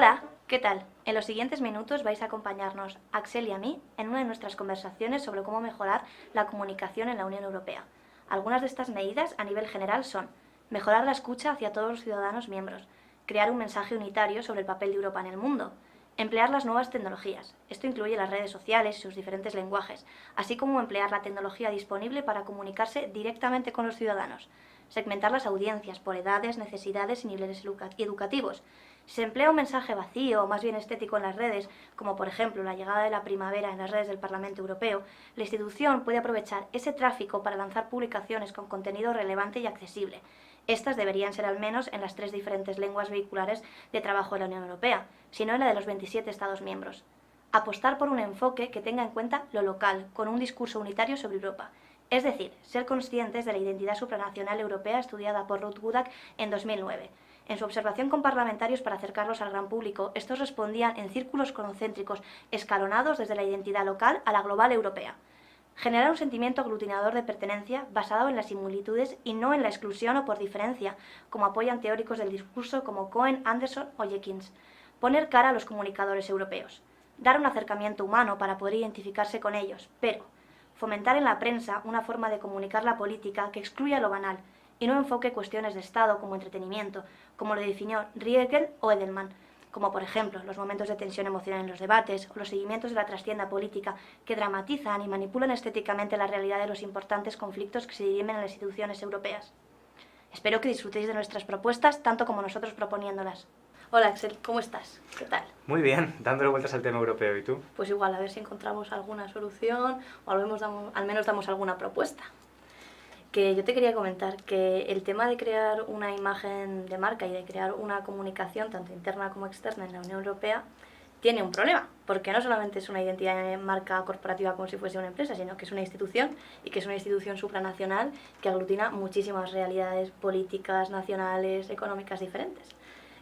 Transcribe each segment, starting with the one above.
Hola, ¿qué tal? En los siguientes minutos vais a acompañarnos, Axel y a mí, en una de nuestras conversaciones sobre cómo mejorar la comunicación en la Unión Europea. Algunas de estas medidas a nivel general son mejorar la escucha hacia todos los ciudadanos miembros, crear un mensaje unitario sobre el papel de Europa en el mundo, emplear las nuevas tecnologías. Esto incluye las redes sociales y sus diferentes lenguajes, así como emplear la tecnología disponible para comunicarse directamente con los ciudadanos, segmentar las audiencias por edades, necesidades y niveles educativos. Si se emplea un mensaje vacío o más bien estético en las redes, como por ejemplo la llegada de la primavera en las redes del Parlamento Europeo, la institución puede aprovechar ese tráfico para lanzar publicaciones con contenido relevante y accesible. Estas deberían ser al menos en las 3 diferentes lenguas vehiculares de trabajo de la Unión Europea, sino en la de los 27 Estados miembros. Apostar por un enfoque que tenga en cuenta lo local, con un discurso unitario sobre Europa. Es decir, ser conscientes de la identidad supranacional europea estudiada por Ruth Wodak en 2009. En su observación con parlamentarios para acercarlos al gran público, estos respondían en círculos concéntricos escalonados desde la identidad local a la global europea. Generar un sentimiento aglutinador de pertenencia basado en las similitudes y no en la exclusión o por diferencia, como apoyan teóricos del discurso como Cohen, Anderson o Jenkins. Poner cara a los comunicadores europeos. Dar un acercamiento humano para poder identificarse con ellos, pero fomentar en la prensa una forma de comunicar la política que excluya lo banal y no enfoque cuestiones de Estado como entretenimiento, como lo definió Riegel o Edelman, como por ejemplo los momentos de tensión emocional en los debates o los seguimientos de la trastienda política que dramatizan y manipulan estéticamente la realidad de los importantes conflictos que se dirimen en las instituciones europeas. Espero que disfrutéis de nuestras propuestas tanto como nosotros proponiéndolas. Hola Axel, ¿cómo estás? ¿Qué tal? Muy bien, dándole vueltas al tema europeo. ¿Y tú? Pues igual, a ver si encontramos alguna solución o al menos damos alguna propuesta. Que yo te quería comentar que el tema de crear una imagen de marca y de crear una comunicación tanto interna como externa en la Unión Europea tiene un problema, porque no solamente es una identidad de marca corporativa como si fuese una empresa, sino que es una institución y que es una institución supranacional que aglutina muchísimas realidades políticas, nacionales, económicas diferentes.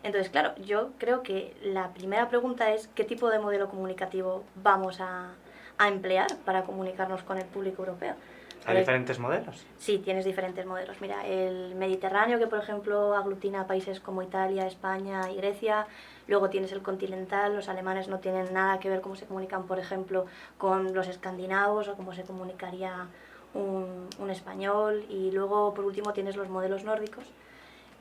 Entonces, claro, yo creo que la primera pregunta es qué tipo de modelo comunicativo vamos a emplear para comunicarnos con el público europeo. ¿Hay diferentes modelos? Sí, tienes diferentes modelos. Mira, el Mediterráneo, que por ejemplo aglutina países como Italia, España y Grecia. Luego tienes el continental, los alemanes no tienen nada que ver cómo se comunican, por ejemplo, con los escandinavos o cómo se comunicaría un español. Y luego, por último, tienes los modelos nórdicos,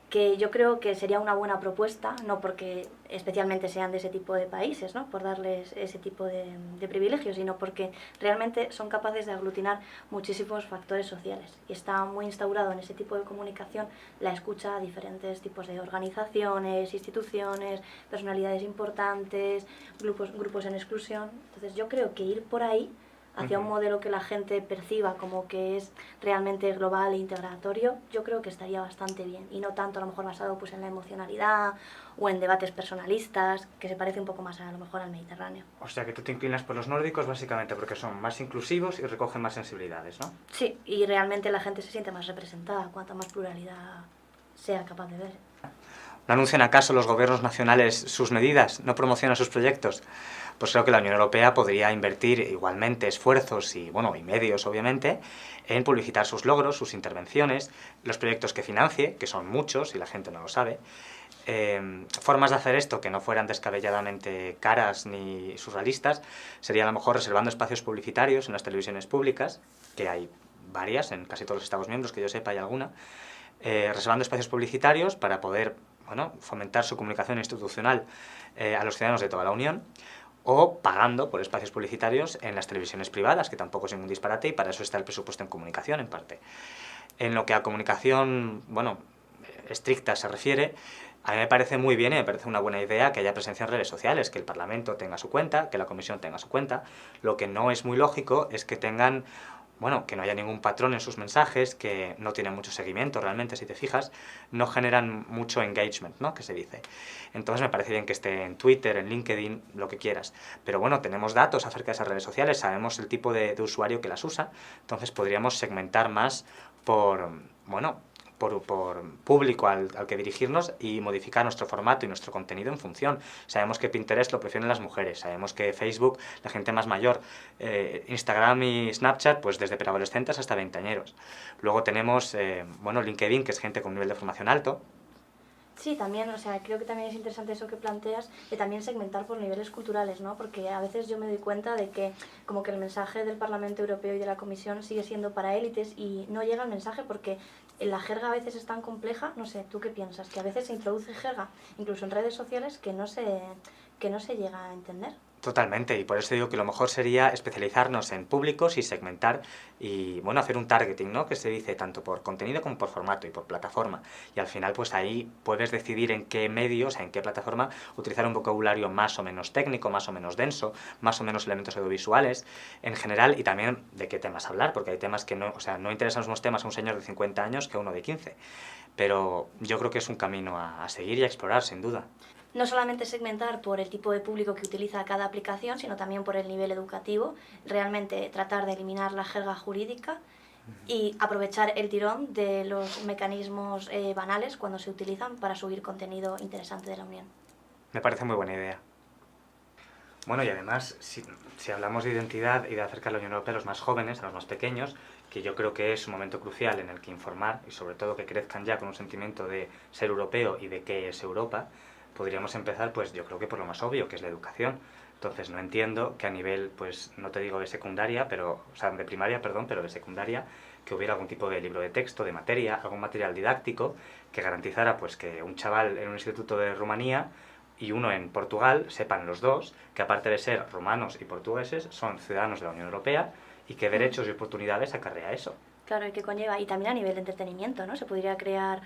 que yo creo que sería una buena propuesta, no porque especialmente sean de ese tipo de países, ¿no?, por darles ese tipo de privilegios, sino porque realmente son capaces de aglutinar muchísimos factores sociales. Y está muy instaurado en ese tipo de comunicación la escucha a diferentes tipos de organizaciones, instituciones, personalidades importantes, grupos en exclusión. Entonces yo creo que ir por ahí hacia un modelo que la gente perciba como que es realmente global e integratorio, yo creo que estaría bastante bien, y no tanto a lo mejor basado pues en la emocionalidad o en debates personalistas, que se parece un poco más a lo mejor al Mediterráneo. O sea que tú te inclinas por los nórdicos básicamente porque son más inclusivos y recogen más sensibilidades, ¿no? Sí, y realmente la gente se siente más representada cuanta más pluralidad sea capaz de ver. ¿No anuncian acaso los gobiernos nacionales sus medidas? ¿No promocionan sus proyectos? Pues creo que la Unión Europea podría invertir igualmente esfuerzos y medios, obviamente, en publicitar sus logros, sus intervenciones, los proyectos que financie, que son muchos y la gente no lo sabe. Formas de hacer esto que no fueran descabelladamente caras ni surrealistas sería a lo mejor reservando espacios publicitarios en las televisiones públicas, que hay varias, en casi todos los Estados miembros, que yo sepa hay alguna, reservando espacios publicitarios para poder fomentar su comunicación institucional a los ciudadanos de toda la Unión, o pagando por espacios publicitarios en las televisiones privadas, que tampoco es ningún disparate, y para eso está el presupuesto en comunicación, en parte. En lo que a comunicación, estricta se refiere, a mí me parece muy bien y me parece una buena idea que haya presencia en redes sociales, que el Parlamento tenga su cuenta, que la Comisión tenga su cuenta. Lo que no es muy lógico es que tengan, que no haya ningún patrón en sus mensajes, que no tienen mucho seguimiento realmente, si te fijas, no generan mucho engagement, ¿no?, que se dice. Entonces me parece bien que esté en Twitter, en LinkedIn, lo que quieras. Pero tenemos datos acerca de esas redes sociales, sabemos el tipo de usuario que las usa, entonces podríamos segmentar más por público al que dirigirnos y modificar nuestro formato y nuestro contenido en función. Sabemos que Pinterest lo prefieren las mujeres, sabemos que Facebook, la gente más mayor, Instagram y Snapchat, pues desde preadolescentes hasta veinteañeros. Luego tenemos, LinkedIn, que es gente con un nivel de formación alto, Sí, también, o sea, creo que también es interesante eso que planteas, de también segmentar por niveles culturales, ¿no? Porque a veces yo me doy cuenta de que como que el mensaje del Parlamento Europeo y de la Comisión sigue siendo para élites y no llega el mensaje porque la jerga a veces es tan compleja, no sé, ¿tú qué piensas? Que a veces se introduce jerga, incluso en redes sociales, que no se llega a entender. Totalmente, y por eso digo que lo mejor sería especializarnos en públicos y segmentar y, bueno, hacer un targeting, ¿no? Que se dice tanto por contenido como por formato y por plataforma. Y al final, pues ahí puedes decidir en qué medios, en qué plataforma utilizar un vocabulario más o menos técnico, más o menos denso, más o menos elementos audiovisuales en general y también de qué temas hablar, porque hay temas que no, o sea, no interesan los mismos temas a un señor de 50 años que a uno de 15. Pero yo creo que es un camino a seguir y a explorar, sin duda. No solamente segmentar por el tipo de público que utiliza cada aplicación, sino también por el nivel educativo, realmente tratar de eliminar la jerga jurídica y aprovechar el tirón de los mecanismos banales cuando se utilizan para subir contenido interesante de la Unión. Me parece muy buena idea. Bueno, y además, si hablamos de identidad y de acercar la Unión Europea a los más jóvenes, a los más pequeños, que yo creo que es un momento crucial en el que informar y sobre todo que crezcan ya con un sentimiento de ser europeo y de qué es Europa, podríamos empezar, pues yo creo que por lo más obvio, que es la educación. Entonces no entiendo que a nivel, pues no te digo de secundaria, pero, o sea, de primaria, perdón, pero de secundaria, que hubiera algún tipo de libro de texto, de materia, algún material didáctico que garantizara pues que un chaval en un instituto de Rumanía y uno en Portugal sepan los dos que aparte de ser romanos y portugueses son ciudadanos de la Unión Europea y qué derechos y oportunidades acarrea eso. Claro, y que conlleva, y también a nivel de entretenimiento, ¿no? Se podría crear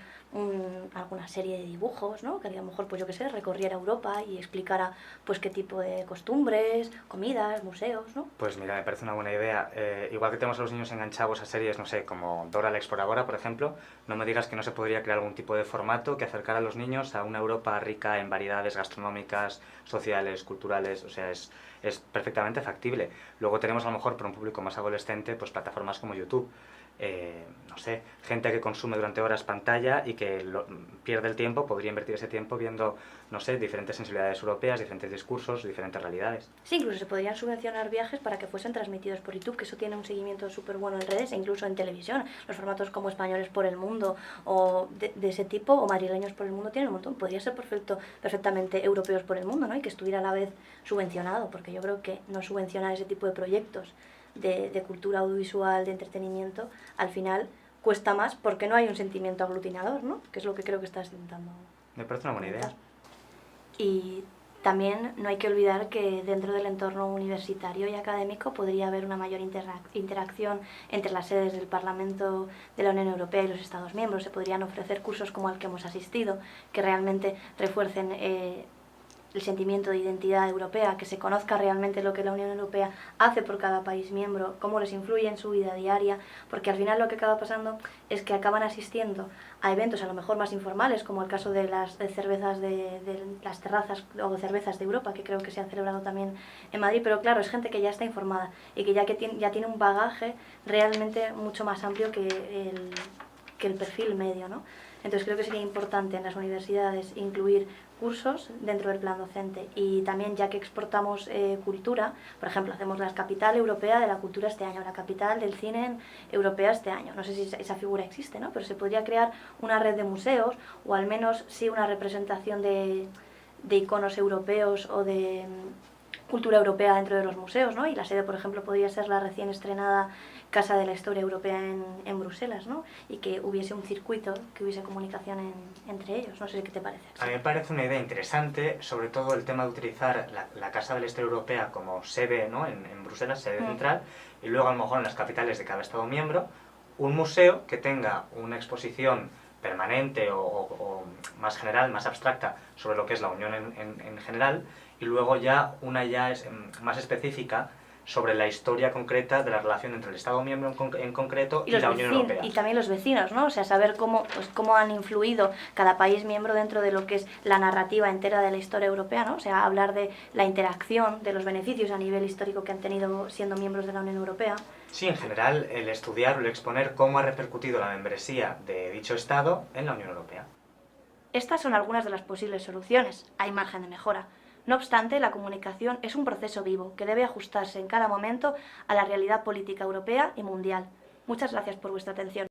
alguna serie de dibujos, ¿no? Que a lo mejor, pues yo qué sé, recorriera Europa y explicara, pues qué tipo de costumbres, comidas, museos, ¿no? Pues mira, me parece una buena idea. Igual que tenemos a los niños enganchados a series, no sé, como Dora la Exploradora, por ejemplo, no me digas que no se podría crear algún tipo de formato que acercara a los niños a una Europa rica en variedades gastronómicas, sociales, culturales, o sea, es perfectamente factible. Luego tenemos a lo mejor para un público más adolescente, pues plataformas como YouTube. No sé, gente que consume durante horas pantalla y que pierde el tiempo, podría invertir ese tiempo viendo, no sé, diferentes sensibilidades europeas, diferentes discursos, diferentes realidades. Sí, incluso se podrían subvencionar viajes para que fuesen transmitidos por YouTube, que eso tiene un seguimiento súper bueno en redes e incluso en televisión. Los formatos como Españoles por el Mundo o de ese tipo, o Madrileños por el Mundo, tienen un montón. Podría ser perfectamente Europeos por el Mundo, ¿no? Y que estuviera a la vez subvencionado, porque yo creo que no subvencionar ese tipo de proyectos de cultura audiovisual, de entretenimiento, al final cuesta más porque no hay un sentimiento aglutinador, ¿no? Que es lo que creo que estás intentando Me parece una buena idea. comentar. Y también no hay que olvidar que dentro del entorno universitario y académico podría haber una mayor interacción entre las sedes del Parlamento de la Unión Europea y los Estados miembros. Se podrían ofrecer cursos como al que hemos asistido, que realmente refuercen el sentimiento de identidad europea, que se conozca realmente lo que la Unión Europea hace por cada país miembro, cómo les influye en su vida diaria, porque al final lo que acaba pasando es que acaban asistiendo a eventos a lo mejor más informales, como el caso de las cervezas de las terrazas o cervezas de Europa, que creo que se han celebrado también en Madrid, pero claro, es gente que ya está informada y que ya tiene un bagaje realmente mucho más amplio que el perfil medio, ¿no? Entonces creo que sería importante en las universidades incluir cursos dentro del plan docente y también ya que exportamos cultura, por ejemplo, hacemos la capital europea de la cultura este año, la capital del cine europea este año, no sé si esa figura existe, ¿no? Pero se podría crear una red de museos o al menos sí una representación de iconos europeos o de cultura europea dentro de los museos, ¿no? Y la sede, por ejemplo, podría ser la recién estrenada Casa de la Historia Europea en Bruselas, ¿no? Y que hubiese un circuito, que hubiese comunicación entre ellos. No sé qué te parece. A mí me parece una idea interesante, sobre todo el tema de utilizar la Casa de la Historia Europea como sede, ¿no? en Bruselas, sede central, y luego a lo mejor en las capitales de cada Estado miembro, un museo que tenga una exposición permanente o más general, más abstracta sobre lo que es la Unión en general, y luego ya una más específica sobre la historia concreta de la relación entre el Estado miembro en concreto y la Unión Europea. Y también los vecinos, ¿no? O sea, saber cómo han influido cada país miembro dentro de lo que es la narrativa entera de la historia europea, ¿no? O sea, hablar de la interacción, de los beneficios a nivel histórico que han tenido siendo miembros de la Unión Europea. Sí, en general, el estudiar o el exponer cómo ha repercutido la membresía de dicho Estado en la Unión Europea. Estas son algunas de las posibles soluciones. Hay margen de mejora. No obstante, la comunicación es un proceso vivo que debe ajustarse en cada momento a la realidad política europea y mundial. Muchas gracias por vuestra atención.